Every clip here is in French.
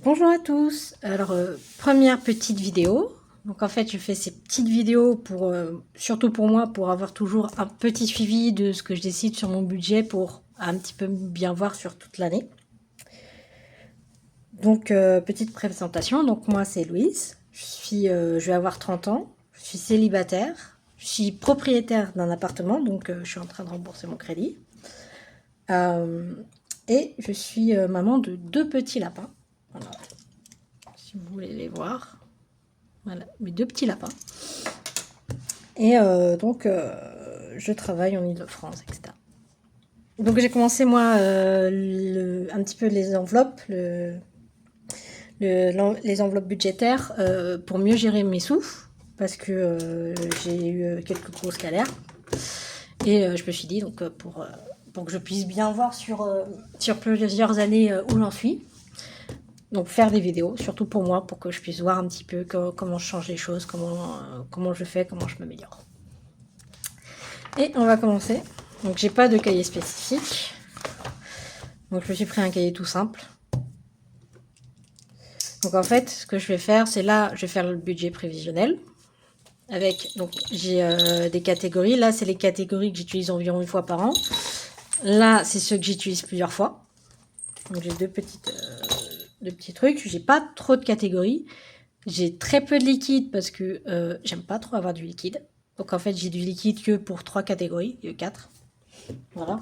Bonjour à tous. Alors, première petite vidéo. Donc en fait, je fais ces petites vidéos pour, surtout pour moi, pour avoir toujours un petit suivi de ce que je décide sur mon budget pour un petit peu bien voir sur toute l'année. Donc, petite présentation. Donc moi, c'est Louise. Je vais avoir 30 ans. Je suis célibataire. Je suis propriétaire d'un appartement, donc je suis en train de rembourser mon crédit. Et je suis maman de 2 petits lapins. Voilà. Si vous voulez les voir. Voilà, mes 2 petits lapins. Et donc, je travaille en Île-de-France, etc. Donc, j'ai commencé, moi, un petit peu les enveloppes, les enveloppes budgétaires pour mieux gérer mes sous, parce que j'ai eu quelques grosses galères. Et je me suis dit, donc, pour que je puisse bien voir sur plusieurs années où j'en suis, donc faire des vidéos, surtout pour moi, pour que je puisse voir un petit peu comment je change les choses, comment je fais, comment je m'améliore. Et on va commencer. Donc j'ai pas de cahier spécifique. Donc je me suis pris un cahier tout simple. Donc en fait, ce que je vais faire, c'est là, je vais faire le budget prévisionnel. Avec, donc j'ai des catégories. Là, c'est les catégories que j'utilise environ une fois par an. Là, c'est ceux que j'utilise plusieurs fois. Donc j'ai deux petits trucs. J'ai pas trop de catégories. J'ai très peu de liquide parce que j'aime pas trop avoir du liquide. Donc en fait, j'ai du liquide que pour 3 catégories, 4. Voilà.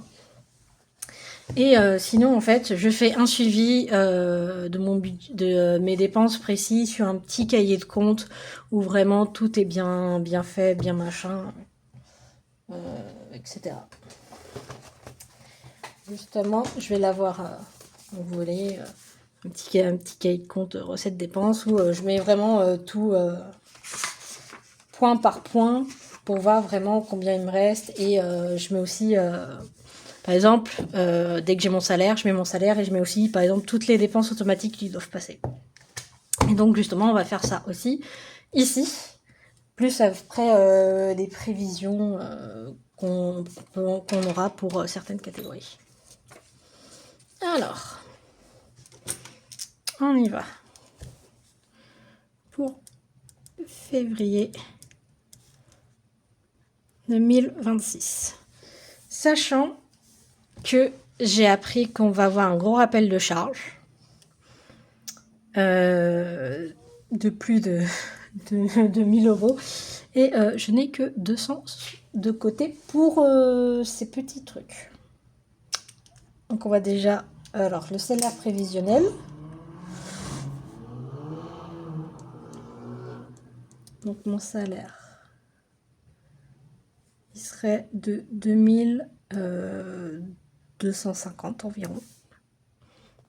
Et sinon, en fait, je fais un suivi de mes dépenses précis sur un petit cahier de compte où vraiment tout est bien fait, bien machin, etc. Justement, je vais l'avoir, vous voyez, un petit cahier de compte recettes dépenses où je mets vraiment tout point par point pour voir vraiment combien il me reste. Et je mets aussi par exemple, dès que j'ai mon salaire, je mets mon salaire et je mets aussi, par exemple, toutes les dépenses automatiques qui doivent passer. Et donc, justement, on va faire ça aussi ici, plus après des prévisions qu'on aura pour certaines catégories. Alors, on y va. Pour février 2026. Sachant que j'ai appris qu'on va avoir un gros rappel de charge de plus de 1000 euros. Et je n'ai que 200 de côté pour ces petits trucs. Donc on va déjà... Alors, le salaire prévisionnel. Donc mon salaire, il serait de 2250 environ.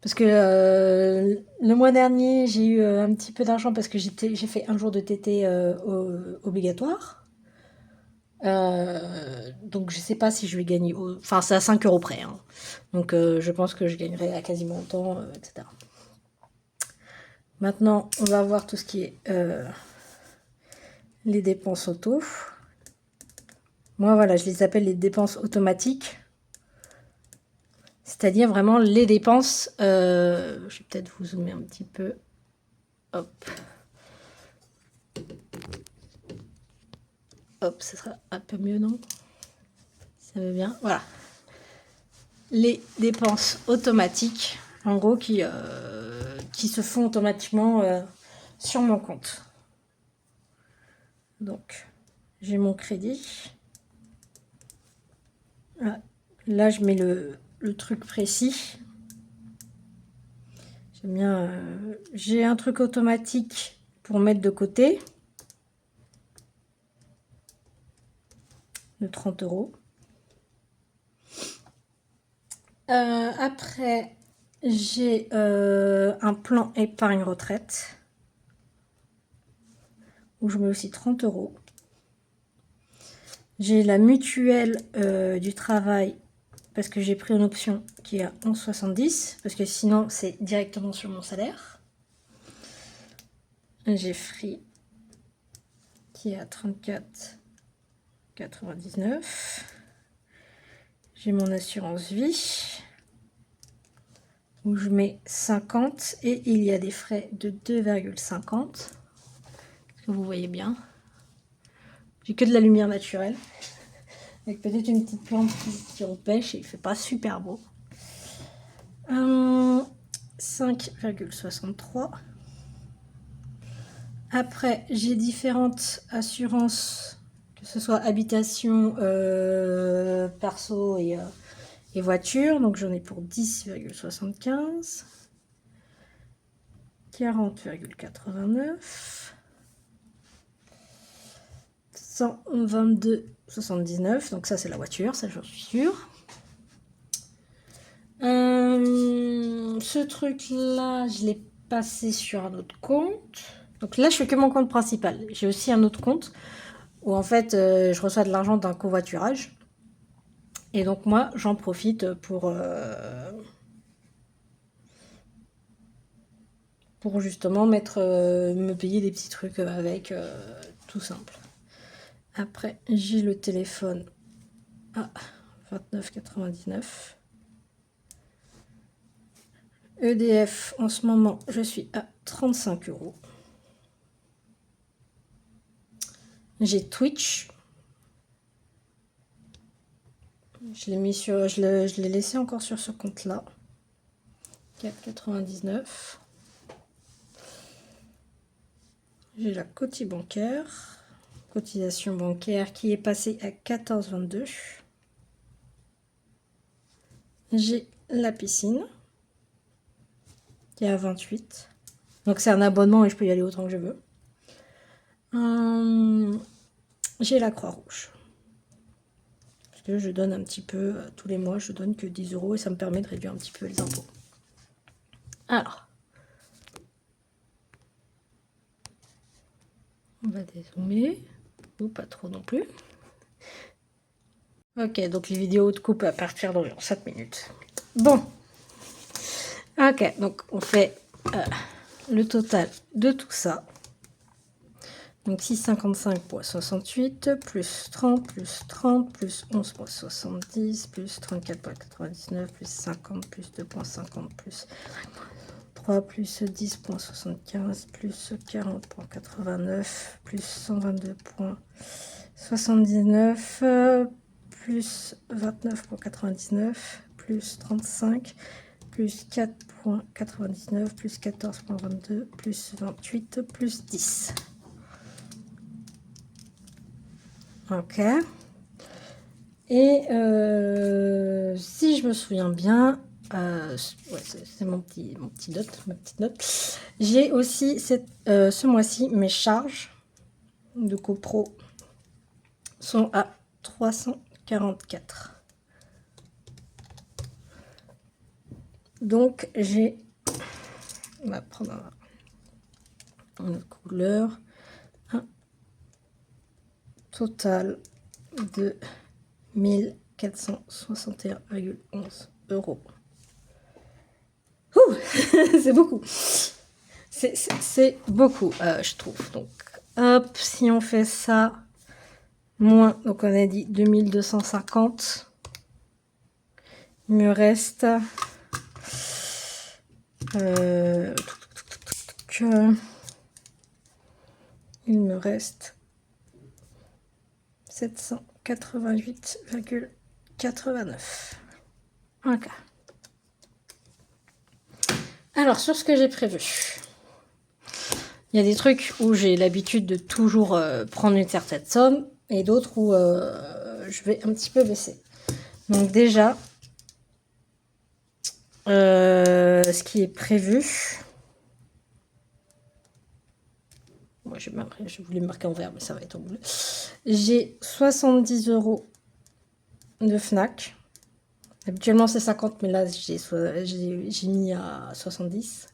Parce que le mois dernier, j'ai eu un petit peu d'argent parce que j'ai fait un jour de TT obligatoire. Donc je sais pas si je vais gagner. Enfin, c'est à 5 euros près. Hein. Donc je pense que je gagnerai à quasiment autant, etc. Maintenant, on va voir tout ce qui est les dépenses auto. Moi, voilà, je les appelle les dépenses automatiques. C'est-à-dire vraiment les dépenses. Je vais peut-être vous zoomer un petit peu. Hop. Hop, ça sera un peu mieux, non? Ça va bien. Voilà. Les dépenses automatiques, en gros, qui se font automatiquement sur mon compte. Donc, j'ai mon crédit. Ah, là, je mets le truc précis. J'aime bien. J'ai un truc automatique pour mettre de côté. De 30 euros. Après, j'ai un plan épargne retraite où je mets aussi 30 euros. J'ai la mutuelle du travail parce que j'ai pris une option qui est à 11,70 parce que sinon c'est directement sur mon salaire. J'ai Free qui est à 34,99. J'ai mon assurance vie où je mets 50 et il y a des frais de 2,50. Est-ce que vous voyez bien? J'ai que de la lumière naturelle. Avec peut-être une petite plante qui empêche et il fait pas super beau. 5,63. Après, j'ai différentes assurances, que ce soit habitation, perso et voiture. Donc j'en ai pour 10,75. 40,89. 122,79. Donc ça c'est la voiture, ça j'en suis sûre. Ce truc là, je l'ai passé sur un autre compte. Donc là, je fais que mon compte principal. J'ai aussi un autre compte où en fait, je reçois de l'argent d'un covoiturage. Et donc moi, j'en profite pour justement me payer des petits trucs avec, tout simple. Après, j'ai le téléphone à 29,99. EDF, en ce moment, je suis à 35 €. J'ai Twitch. Je l'ai mis sur, je l'ai laissé encore sur ce compte-là. 4,99. J'ai la cotisation bancaire qui est passée à 14,22. J'ai la piscine qui est à 28. Donc c'est un abonnement et je peux y aller autant que je veux. J'ai la Croix-Rouge. Parce que je donne un petit peu, tous les mois, je donne que 10 € et ça me permet de réduire un petit peu les impôts. Alors, on va dézoomer. Ou pas trop non plus. Ok, donc les vidéos de coupe à partir d'environ 7 minutes. Bon. Ok, donc on fait le total de tout ça. Donc 6,55 pour 68, plus 30, plus 30, plus 11 pour 70, plus 34 pour 99, plus 50, plus 2,50, plus 3, plus 10,75, plus 40,89, plus 122,79, plus 29,99, plus 35, plus 4,99, plus 14,22, plus 28, plus 10. Ok. Et si je me souviens bien, ouais, c'est mon petit note, ma petite note. J'ai aussi ce mois-ci mes charges de copro sont à 344. Donc j'ai, on va prendre une autre couleur, un total de 1461,11 €. C'est beaucoup. C'est beaucoup, je trouve. Donc, hop, si on fait ça, moins, donc on a dit 2250. Il me reste... il me reste 788,89. Ok. Alors, sur ce que j'ai prévu, il y a des trucs où j'ai l'habitude de toujours prendre une certaine somme et d'autres où je vais un petit peu baisser. Donc déjà, ce qui est prévu... Moi, je voulais marquer en vert, mais ça va être en bleu. J'ai 70 € de Fnac. Habituellement, c'est 50, mais là, j'ai mis à 70.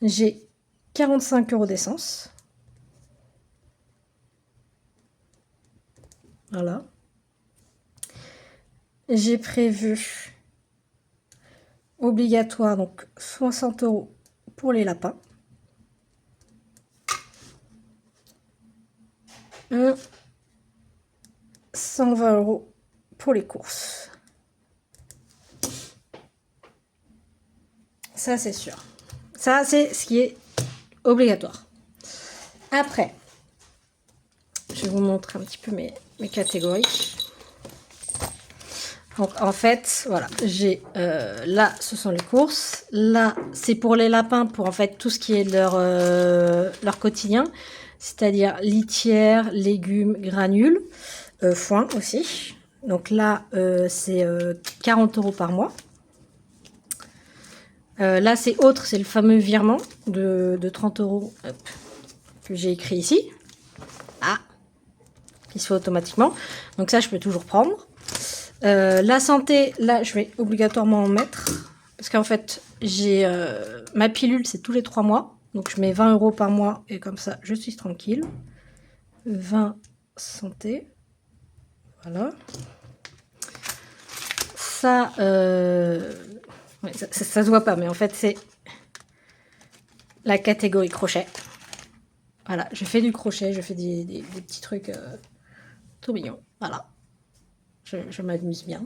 J'ai 45 € d'essence. Voilà. J'ai prévu obligatoire, donc 60 € pour les lapins. 120 € pour les courses. Ça, c'est sûr. Ça, c'est ce qui est obligatoire. Après, je vais vous montrer un petit peu mes catégories. Donc, en fait, voilà, j'ai là, ce sont les courses. Là, c'est pour les lapins, pour en fait tout ce qui est leur quotidien, c'est-à-dire litière, légumes, granules, foin aussi. Donc là, c'est 40 € par mois. Là, c'est autre, c'est le fameux virement de 30 € que j'ai écrit ici. Ah, qui se fait automatiquement. Donc ça, je peux toujours prendre. La santé, là, je vais obligatoirement en mettre. Parce qu'en fait, j'ai ma pilule, c'est tous les 3 mois. Donc, je mets 20 € par mois. Et comme ça, je suis tranquille. 20 santé. Voilà. Ça, ouais, ça se voit pas. Mais en fait, c'est la catégorie crochet. Voilà, je fais du crochet. Je fais des petits trucs tout mignons. Voilà. Je m'amuse bien.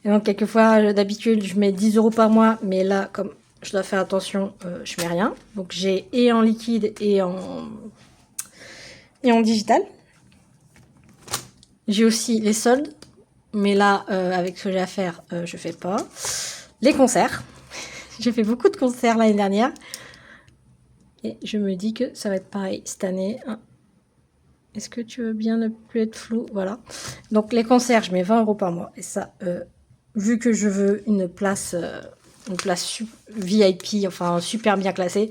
Et donc, quelquefois, d'habitude, je mets 10 € par mois. Mais là, comme je dois faire attention, je mets rien. Donc, j'ai et en liquide et en digital. J'ai aussi les soldes. Mais là, avec ce que j'ai à faire, je fais pas. Les concerts. J'ai fait beaucoup de concerts l'année dernière. Et je me dis que ça va être pareil cette année. Est-ce que tu veux bien ne plus être flou? Voilà. Donc, les concerts, je mets 20 € par mois. Et ça, vu que je veux une place VIP, enfin super bien classée,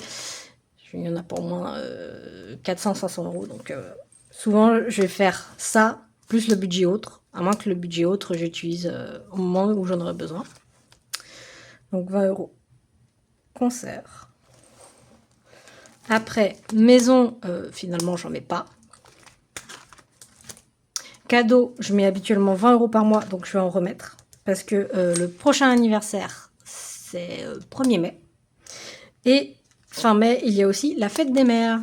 il y en a pour au moins 400-500 €. Donc, souvent, je vais faire ça, plus le budget autre. À moins que le budget autre, j'utilise au moment où j'en aurai besoin. Donc, 20 €. Concert. Après, maison, finalement, j'en mets pas. Cadeau, je mets habituellement 20 € par mois, donc je vais en remettre. Parce que le prochain anniversaire, c'est 1er mai. Et fin mai, il y a aussi la fête des mères.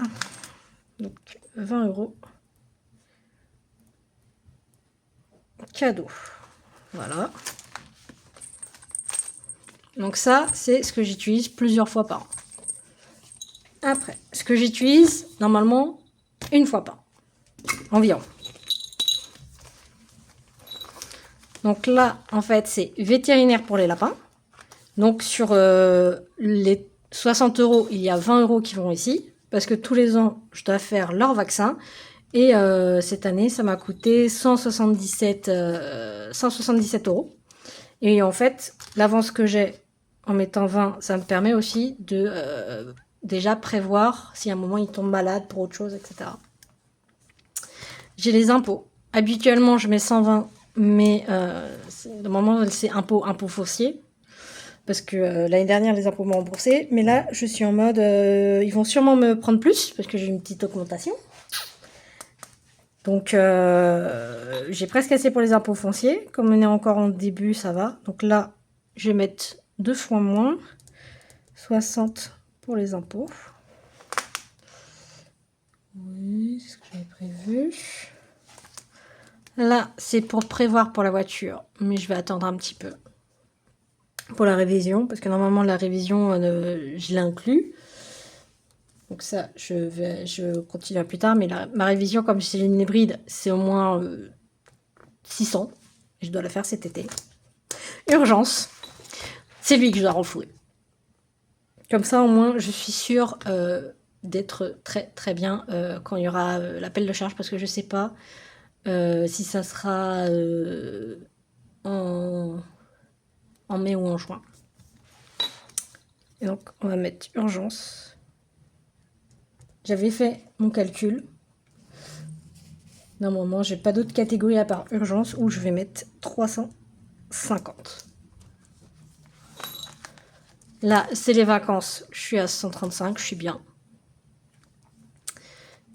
Donc 20 €. Cadeau. Voilà. Donc ça, c'est ce que j'utilise plusieurs fois par an. Après, ce que j'utilise, normalement, une fois par an. Environ. Donc là, en fait, c'est vétérinaire pour les lapins. Donc sur les 60 €, il y a 20 € qui vont ici. Parce que tous les ans, je dois faire leur vaccin. Et cette année, ça m'a coûté 177 €. Et en fait, l'avance que j'ai en mettant 20, ça me permet aussi de déjà prévoir si à un moment il tombe malade pour autre chose, etc. J'ai les impôts. Habituellement, je mets 120, mais normalement, c'est impôt foncier. Parce que l'année dernière, les impôts m'ont remboursé. Mais là, je suis en mode, ils vont sûrement me prendre plus, parce que j'ai une petite augmentation. Donc, j'ai presque assez pour les impôts fonciers. Comme on est encore en début, ça va. Donc là, je vais mettre 2 fois moins. 60 pour les impôts. Oui, c'est ce que j'avais prévu. Là, c'est pour prévoir pour la voiture. Mais je vais attendre un petit peu. Pour la révision. Parce que normalement, la révision, je l'inclus. Donc ça, je continue plus tard. Mais ma révision, comme c'est une hybride, c'est au moins 600. Et je dois la faire cet été. Urgence. C'est lui que je dois renflouer. Comme ça, au moins, je suis sûre d'être très très bien quand il y aura l'appel de charge. Parce que je sais pas si ça sera en mai ou en juin. Et donc, on va mettre urgence. J'avais fait mon calcul. Normalement, j'ai pas d'autres catégories à part urgence où je vais mettre 350. Là, c'est les vacances. Je suis à 135, je suis bien.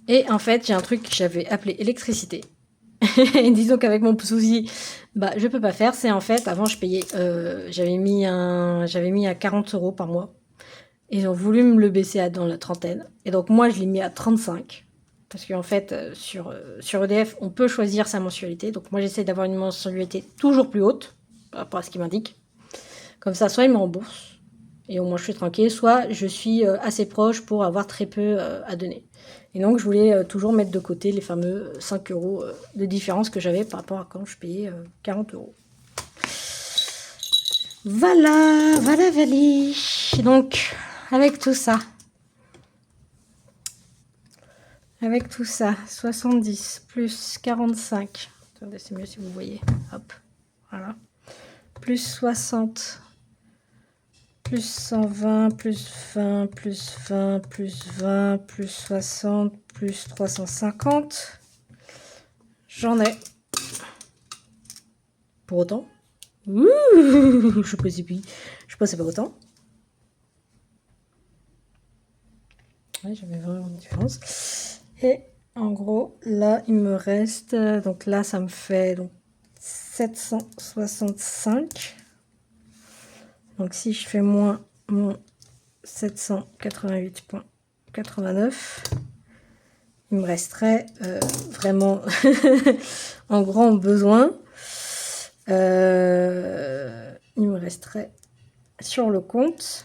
Et en fait, j'ai un truc que j'avais appelé électricité. Et disons qu'avec mon souci, je peux pas faire. C'est en fait, avant, je payais, j'avais mis à 40 € par mois. Ils ont voulu me le baisser dans la trentaine. Et donc, moi, je l'ai mis à 35. Parce qu'en fait, sur EDF, on peut choisir sa mensualité. Donc, moi, j'essaie d'avoir une mensualité toujours plus haute par rapport à ce qu'ils m'indiquent. Comme ça, soit ils me remboursent. et au moins je suis tranquille, soit je suis assez proche pour avoir très peu à donner. Et donc je voulais toujours mettre de côté les fameux 5 € de différence que j'avais par rapport à quand je payais 40 €. Voilà, voilà, Valie. Donc, avec tout ça, 70 plus 45, attendez, c'est mieux si vous voyez, hop, voilà, plus 60, plus 120, plus 20, plus 20, plus 20, plus 60, plus 350, j'en ai. Pour autant, ouh, je pensais pas autant. Ouais, j'avais vraiment une différence. Et en gros, là, il me reste... donc là, ça me fait donc, 765. Donc si je fais moins mon 788,89, il me resterait vraiment en grand besoin. Il me resterait sur le compte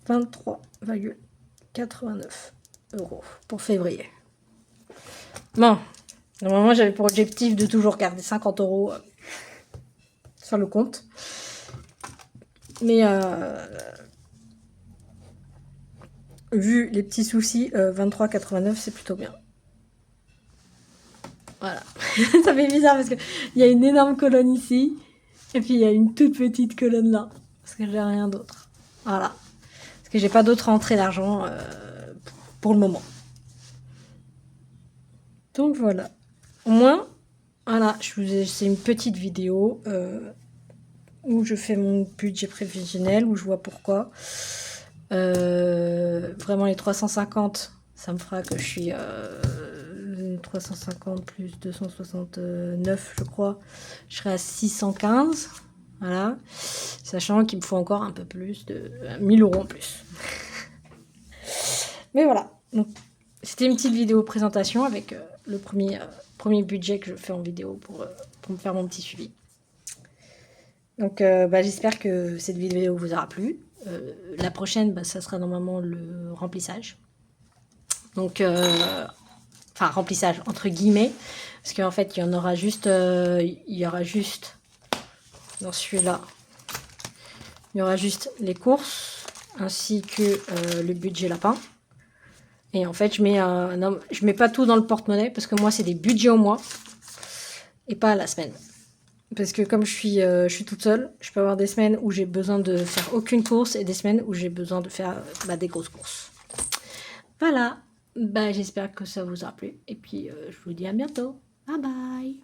23,89 € pour février. Bon, normalement j'avais pour objectif de toujours garder 50 € sur le compte. Mais vu les petits soucis, 23,89 c'est plutôt bien. Voilà. Ça fait bizarre parce qu'il y a une énorme colonne ici et puis il y a une toute petite colonne là parce que j'ai rien d'autre. Voilà. Parce que j'ai pas d'autre entrée d'argent pour le moment. Donc voilà. Au moins, voilà, c'est une petite vidéo où je fais mon budget prévisionnel, où je vois pourquoi. Vraiment les 350, ça me fera que je suis 350 plus 269, je crois. Je serai à 615. Voilà. Sachant qu'il me faut encore un peu plus de 1000 € en plus. Mais voilà. Donc, c'était une petite vidéo présentation avec le premier budget que je fais en vidéo pour me faire mon petit suivi. Donc, j'espère que cette vidéo vous aura plu. La prochaine, ça sera normalement le remplissage. Donc, enfin, remplissage entre guillemets. Parce qu'en fait, il y aura juste dans celui-là, il y aura juste les courses ainsi que le budget lapin. Et en fait, je mets pas tout dans le porte-monnaie parce que moi, c'est des budgets au mois et pas à la semaine. Parce que comme je suis toute seule, je peux avoir des semaines où j'ai besoin de faire aucune course et des semaines où j'ai besoin de faire des grosses courses. Voilà. J'espère que ça vous a plu. Et puis, je vous dis à bientôt. Bye bye.